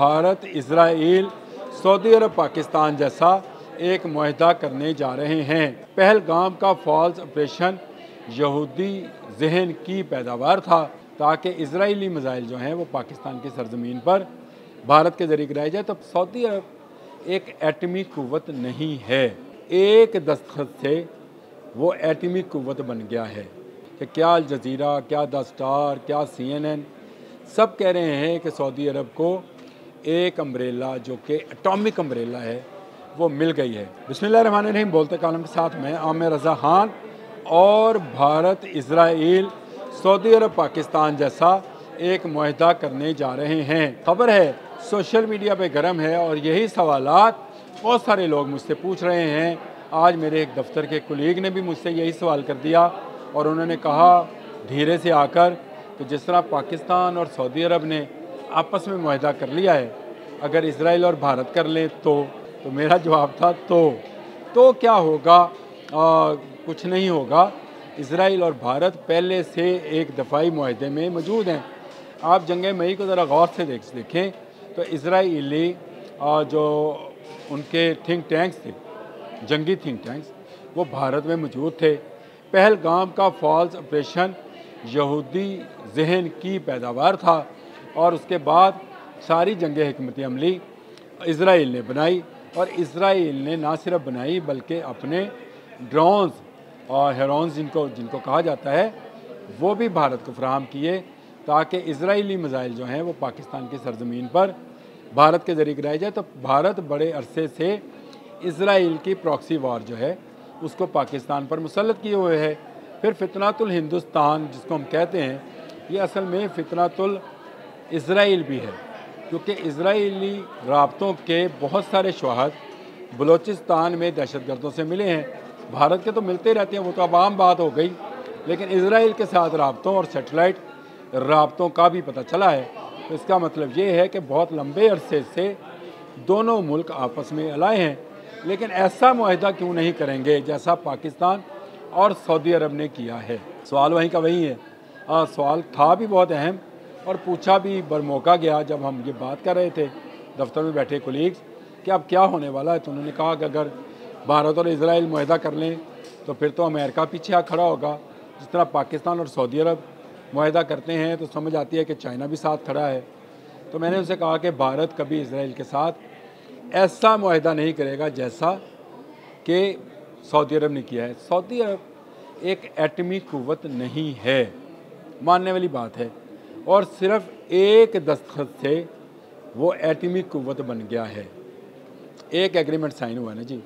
Bharat, Israel, Saudi अरब, पाकिस्तान जैसा एक मुआहदा करने जा रहे हैं। पहलगाम का फॉल्स ऑपरेशन यहूदी जहन की पैदावार था ताकि इजरायली मिसाइल जो हैं वो पाकिस्तान की सरजमीन पर भारत के ज़रिए गिराए जाए। तो सऊदी अरब एक एटमी कुव्वत नहीं है, एक दस्तखत से वो एटमी कुव्वत बन गया है कि क्या अल जज़ीरा, क्या द स्टार, क्या CNN सब कह रहे हैं कि सऊदी अरब को एक अम्ब्रेला जो कि एटॉमिक अम्ब्रेला है वो मिल गई है। बिस्मिल्लाहिर्रहमानिर्रहीम। बोलते कालम के साथ मैं आमिर रज़ा खान। और भारत, इजराइल, सऊदी अरब, पाकिस्तान जैसा एक मुआहदा करने जा रहे हैं। खबर है सोशल मीडिया पे गर्म है और यही सवालात बहुत सारे लोग मुझसे पूछ रहे हैं। आज मेरे एक दफ्तर के कुलीग ने भी मुझसे यही सवाल कर दिया और उन्होंने कहा धीरे से आकर कि जिस तरह पाकिस्तान और सऊदी अरब ने आपस में मुआहदा कर लिया है, अगर इजराइल और भारत कर लें तो मेरा जवाब था तो क्या होगा? कुछ नहीं होगा। इजराइल और भारत पहले से एक दफ़ाई मुआहदे में मौजूद हैं। आप जंग मई को ज़रा गौर से देखें तो इजराइली जो उनके थिंक टैंक्स थे, जंगी थिंक टैंक्स, वो भारत में मौजूद थे। पहलगाम का फॉल्स ऑपरेशन यहूदी जहन की पैदावार था और उसके बाद सारी जंग हिकमत अमली इजराइल ने बनाई और इजराइल ने ना सिर्फ बनाई बल्कि अपने ड्रोन्स और हेरोन्स जिनको कहा जाता है वो भी भारत को फराहम किए ताकि इजराइली मिसाइल जो हैं वो पाकिस्तान की सरजमीन पर भारत के ज़रिए गिराए जाए। तो भारत बड़े अरसे से इजराइल की प्रॉक्सी वार जो है उसको पाकिस्तान पर मुसल्लत किए हुए है। फिर फितनातुल हिंदुस्तान जिसको हम कहते हैं, ये असल में फितनातुल इजराइल भी है क्योंकि इजराइली राब्तों के बहुत सारे शवाहद बलूचिस्तान में दहशतगर्दों से मिले हैं। भारत के तो मिलते रहते हैं, वो तो अब आम बात हो गई, लेकिन इजराइल के साथ राब्तों और सेटेलाइट राब्तों का भी पता चला है। तो इसका मतलब ये है कि बहुत लंबे अरसे से दोनों मुल्क आपस में अलाए हैं। लेकिन ऐसा मुआहदा क्यों नहीं करेंगे जैसा पाकिस्तान और सऊदी अरब ने किया है? सवाल वहीं का वहीं है। सवाल था भी बहुत अहम और पूछा भी बरमौका गया जब हम ये बात कर रहे थे दफ्तर में बैठे कुलीग्स कि अब क्या होने वाला है। तो उन्होंने कहा कि अगर भारत और इजराइल मुआहदा कर लें तो फिर तो अमेरिका पीछे आ खड़ा होगा। जिस तरह पाकिस्तान और सऊदी अरब मुआहदा करते हैं तो समझ आती है कि चाइना भी साथ खड़ा है। तो मैंने उनसे कहा कि भारत कभी इजराइल के साथ ऐसा मुआहदा नहीं करेगा जैसा कि सऊदी अरब ने किया है। सऊदी अरब एक एटमी कुव्वत नहीं है, मानने वाली बात है, और सिर्फ एक दस्तखत से वो एटमी कुव्वत बन गया है। एक एग्रीमेंट साइन हुआ ना जी,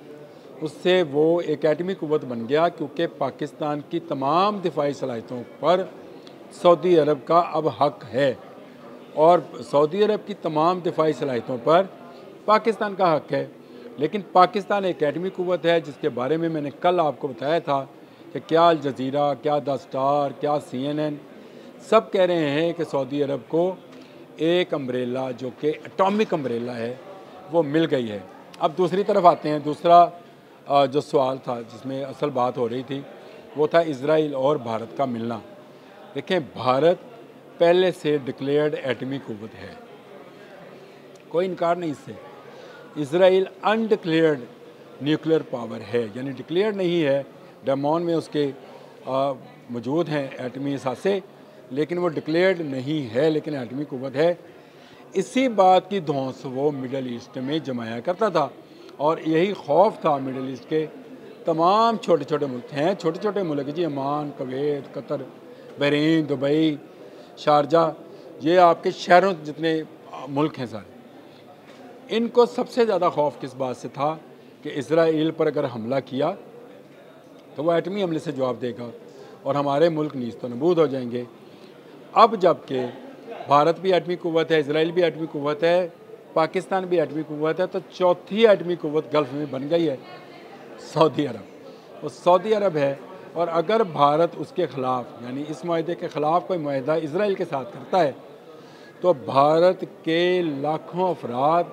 उससे वो एक एटमी कुव्वत बन गया क्योंकि पाकिस्तान की तमाम दिफाई सलाहियतों पर सऊदी अरब का अब हक है और सऊदी अरब की तमाम दिफाई सलाहियतों पर पाकिस्तान का हक है। लेकिन पाकिस्तान एक एटमी कुव्वत है जिसके बारे में मैंने कल आपको बताया था कि क्या अल जज़ीरा, क्या द स्टार, क्या CNN सब कह रहे हैं कि सऊदी अरब को एक अम्ब्रेला जो कि एटॉमिक अम्ब्रेला है वो मिल गई है। अब दूसरी तरफ आते हैं। दूसरा जो सवाल था जिसमें असल बात हो रही थी वो था इजराइल और भारत का मिलना। देखें, भारत पहले से डिक्लेयर्ड एटमी कुव्वत है, कोई इनकार नहीं इससे। इजराइल अनडिक्लेयर्ड न्यूक्लियर पावर है, यानी डिक्लेयर्ड नहीं है, डेमोन में उसके मौजूद हैं एटमी असासे, लेकिन वो डिक्लेयर्ड नहीं है, लेकिन एटमी कुव्वत है। इसी बात की धौंस वो मिडल ईस्ट में जमाया करता था और यही खौफ था मिडल ईस्ट के तमाम छोटे छोटे मुल्क हैं, छोटे छोटे मुल्क जी, Oman, Kuwait, Qatar, Bahrain, Dubai, Sharjah, ये आपके शहरों जितने मुल्क हैं सारे, इनको सबसे ज़्यादा खौफ किस बात से था कि इजराइल पर अगर हमला किया तो वो एटमी हमले से जवाब देगा और हमारे मुल्क नीस्त नबूद हो जाएंगे। अब जबकि भारत भी एटमी कुव्वत है, इजराइल भी एटमी कुव्वत है, पाकिस्तान भी एटमी कुव्वत है, तो चौथी एटमी कुव्वत गल्फ़ में बन गई है सऊदी अरब। वो सऊदी अरब है और अगर भारत उसके ख़िलाफ़ यानी इस मुआहदे के ख़िलाफ़ कोई मुआहदा इजराइल के साथ करता है तो भारत के लाखों अफराद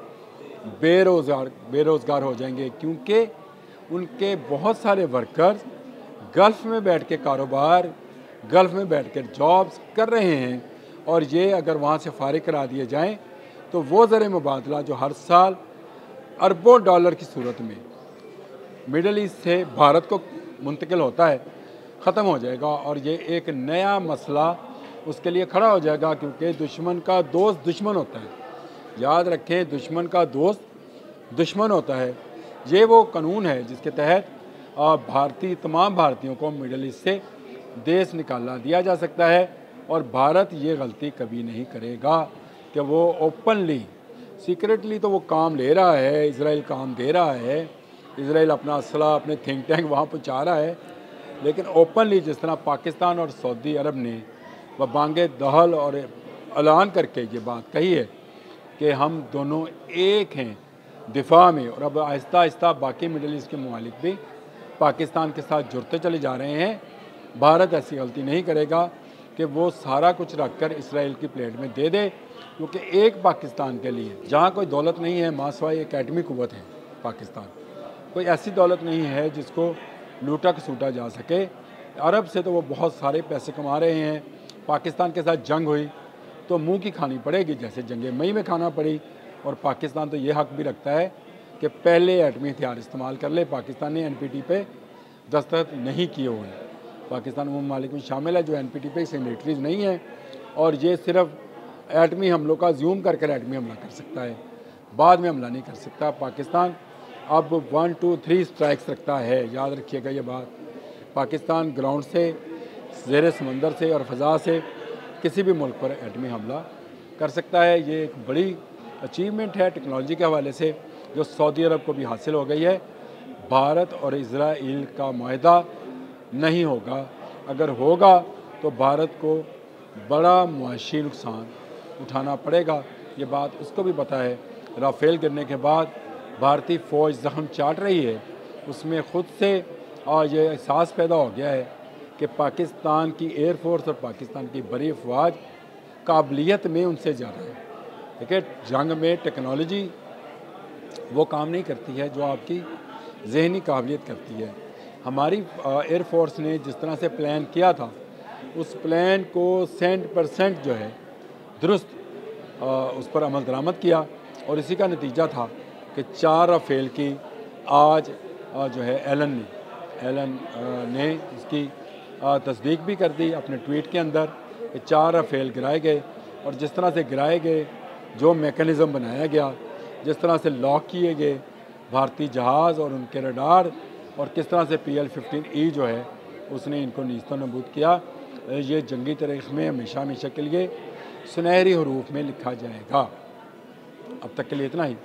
बेरोज़गार हो जाएंगे क्योंकि उनके बहुत सारे वर्कर्स गल्फ़ में बैठ के कारोबार, गल्फ़ में बैठ कर जॉब्स कर रहे हैं और ये अगर वहाँ से फारिग करा दिए जाएँ तो वो ज़र मुबादला जो हर साल अरबों डॉलर की सूरत में मिडल ईस्ट से भारत को मुंतकिल होता है, ख़त्म हो जाएगा और ये एक नया मसला उसके लिए खड़ा हो जाएगा, क्योंकि दुश्मन का दोस्त दुश्मन होता है। याद रखें, दुश्मन का दोस्त दुश्मन होता है। ये वो कानून है जिसके तहत तमाम भारतीयों को मिडल ईस्ट से देश निकाला दिया जा सकता है, और भारत ये गलती कभी नहीं करेगा कि वो ओपनली, सीक्रेटली तो वो काम ले रहा है, इजराइल काम दे रहा है, इजराइल अपना असला, अपने थिंक टैंक वहाँ पहुँचा रहा है, लेकिन ओपनली जिस तरह पाकिस्तान और सऊदी अरब ने बांगे दहल और ऐलान करके ये बात कही है कि हम दोनों एक हैं दिफा में, और अब आहिस्ता आहिस्ता बाकी मिडल ईस्ट के ममालिक भी पाकिस्तान के साथ जुड़ते चले जा रहे हैं। भारत ऐसी गलती नहीं करेगा कि वो सारा कुछ रख कर इसराइल की प्लेट में दे दे, क्योंकि एक पाकिस्तान के लिए जहाँ कोई दौलत नहीं है, मासवाई एक एटमी कुव्वत है पाकिस्तान, कोई ऐसी दौलत नहीं है जिसको लूटा खसूटा जा सके। अरब से तो वो बहुत सारे पैसे कमा रहे हैं, पाकिस्तान के साथ जंग हुई तो मुंह की खानी पड़ेगी, जैसे जंग मई में खाना पड़ी, और पाकिस्तान तो ये हक भी रखता है कि पहले एटमी हथियार इस्तेमाल कर ले। पाकिस्तान ने NPT पे दस्तखत नहीं किए हुए, पाकिस्तान उन ममालिक में शामिल है जो NPT पे सिग्नेटरीज नहीं है, और ये सिर्फ एटमी हमलों का ज़ूम कर एटमी हमला कर सकता है, बाद में हमला नहीं कर सकता। पाकिस्तान अब 1 2 3 स्ट्राइक्स रखता है, याद रखिएगा ये बात। पाकिस्तान ग्राउंड से, ज़ेर समंदर से और फ़ज़ा से किसी भी मुल्क पर एटमी हमला कर सकता है। ये एक बड़ी अचीवमेंट है टेक्नोलॉजी के हवाले से जो सऊदी अरब को भी हासिल हो गई है। भारत और इजराइल का मुआहदा नहीं होगा, अगर होगा तो भारत को बड़ा मुआशी नुकसान उठाना पड़ेगा। ये बात उसको भी पता है। राफेल गिरने के बाद भारतीय फ़ौज जख्म चाट रही है, उसमें ख़ुद से ये एहसास पैदा हो गया है कि पाकिस्तान की एयरफोर्स और पाकिस्तान की बड़ी अफवाज काबिलियत में उनसे ज़्यादा है। देखिए, जंग में टेक्नोलॉजी वो काम नहीं करती है जो आपकी जहनी काबिलियत करती है। हमारी एयरफोर्स ने जिस तरह से प्लान किया था, उस प्लान को 100% जो है दुरुस्त उस पर अमल दरामद किया, और इसी का नतीजा था कि 4 राफेल की आज जो है एलन ने इसकी तस्दीक भी कर दी अपने ट्वीट के अंदर कि 4 राफेल गिराए गए, और जिस तरह से गिराए गए, जो मैकेनिज़्म बनाया गया, जिस तरह से लॉक किए गए भारतीय जहाज़ और उनके रडार, और किस तरह से PL-15E जो है उसने इनको नीस्तो नबूद किया, ये जंगी तारीख़ में हमेशा हमेशा के लिए सुनहरी हरूफ में लिखा जाएगा। अब तक के लिए इतना ही।